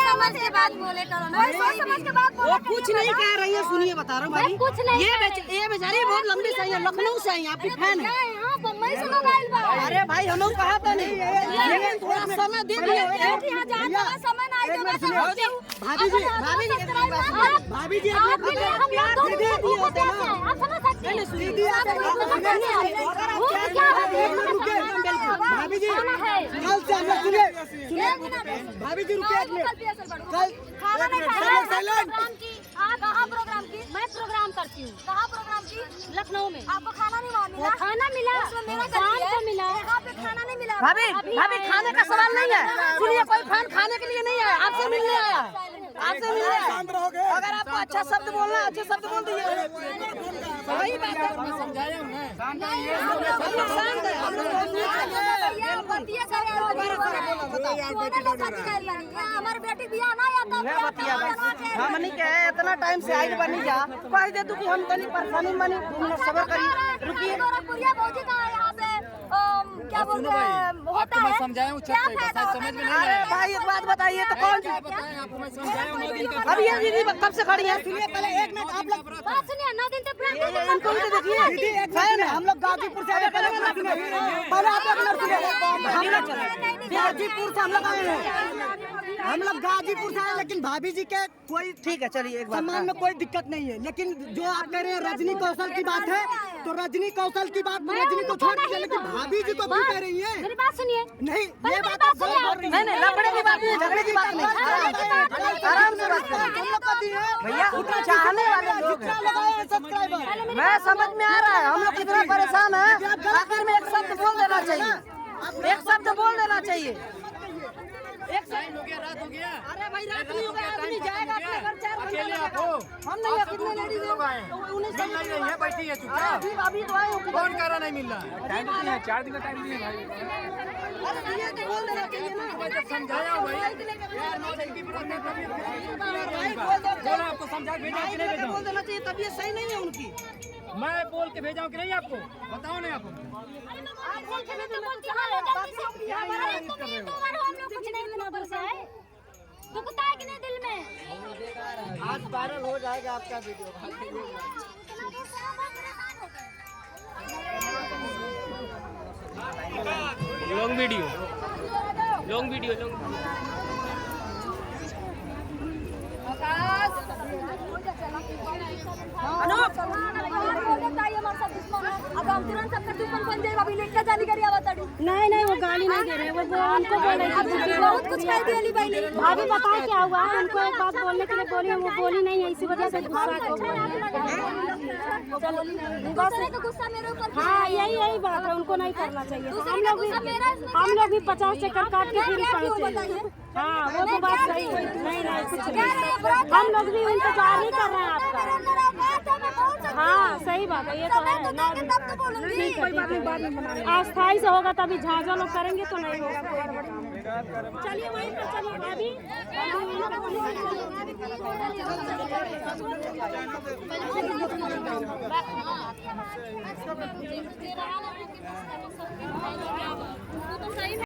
समझ के बात बोले करो ना, सोच समझ के बात बोले। वो कुछ नहीं कह रही है, सुनिए बता रहा हूँ भाभी। कुछ नहीं, ये बेचारी बहुत लंबी से आई है, लखनऊ से आई है, आपकी फैन है। बम्बई से लोग आए बा। अरे भाई हम लोग कहा था नहीं, लेकिन थोड़ा समय दे दिए। समय ना आए भाभी जी, भाभी जी, भाभी जी आप समझ सकते हैं। भाभी जी कल से हम लोग सुनिए भाभी जी रुकिए कल खाना नहीं खाया कहाँ प्रोग्राम की? मैं प्रोग्राम करती हूँ। कहाँ प्रोग्राम की? लखनऊ में। आपको खाना नहीं मिला? खाना मिला, मेरा शाम को मिला। यहाँ पे खाना नहीं मिला। भाभी खाने का सवाल नहीं है, सुनिए कोई फैन खाने के लिए नहीं आया, आपसे मिलने आया, आपसे मिलने आया। अगर आपको अच्छा शब्द बोलना है, अच्छे शब्द बोल दीजिए। वही बात है, हमारी बेटी बिया ना हम नहीं कहे इतना टाइम से आई बनी जा कह दे तू कि हम तनी परेशानी मानी सबर करी रुकिए। भौजी का यहाँ पे क्या बोलते हैं होता है, समझाया हूँ समझ में नहीं अरे भाई एक बात बताइए तो कौन सी अब ये दीदी कब से खड़ी है? सुनिए पहले एक मिनट आप लोग बात सुनिए। 9 दिन से इनको भी तो देखिए दीदी एक फैन है, हम लोग गाजीपुर से आए पहले आप एक मिनट सुनिए, हम लोग गाजीपुर से हम लोग आए हैं, हम लोग गाजीपुर से आए, लेकिन भाभी जी के कोई ठीक है चलिए एक सम्मान में कोई दिक्कत नहीं है, लेकिन जो आप कह रहे हैं रजनी कौशल की बात है तो रजनी कौशल की बात रजनी को छोड़ दीजिए, लेकिन भाभी जी को क्यों कह रही है? मेरी बात सुनिए। नहीं ये बात आप गलत बोल रही है। नहीं लफड़े की बात नहीं, झगड़े की बात नहीं, आराम से बात करें भैया। चाहने वाले लोग हैं, मैं समझ में आ रहा है, हम लोग कितना परेशान है, आखिर में एक शब्द बोल देना चाहिए, एक शब्द बोल देना चाहिए। एक टाइम हो गया, रात हो गया। अरे भाई रात नहीं हो गया, आदमी जाएगा अपने घर 4 बजे आपको हम नहीं है, कितने लेडीज लोग आए हैं, उन्हें मिल नहीं है, बैठी है चुपचाप। अभी तो आए हो, कौन कह रहा नहीं मिल रहा है? टाइम नहीं है, 4 दिन का टाइम दिए भाई। अरे ये तो बोल देना चाहिए ना, मैं जब समझाया हूं भाई यार, नौटंकी की बात नहीं करनी है, बोला आपको समझा के भेजा कि नहीं भेजा? बोल देना चाहिए, तबीयत सही नहीं है उनकी। मैं बोल के भेजा हूं कि नहीं आपको? बताओ नहीं आपको दुखता है कि नहीं दिल में? आज वायरल हो जाएगा आपका वीडियो। लॉन्ग वीडियो अब हम तुरंत सबका दुश्मन बन जाए, अभी लेकर जाने करी आवाज। नहीं वो गाली नहीं दे रहे, वो उनको बोल रही थी बहुत कुछ कह दी अली भाई ने। भाभी बताए क्या हुआ, उनको एक बात बोलने के लिए बोली, वो बोली नहीं है, इसी वजह से गुस्सा हो गुस्सा मेरे ऊपर। हाँ यही बात है, उनको नहीं करना चाहिए। हम लोग भी 50 चक्कर काट के फिर पहुंचे। हाँ वो तो बात सही है, नहीं कुछ नहीं, हम लोग भी इंतजार नहीं कर रहे हैं आपका। हाँ सही बात है, ये तो है। ठीक है अस्थायी से होगा तभी, झांझा लोग करेंगे तो नहीं होगा। चलिए वहीं पर चलिए भाभी।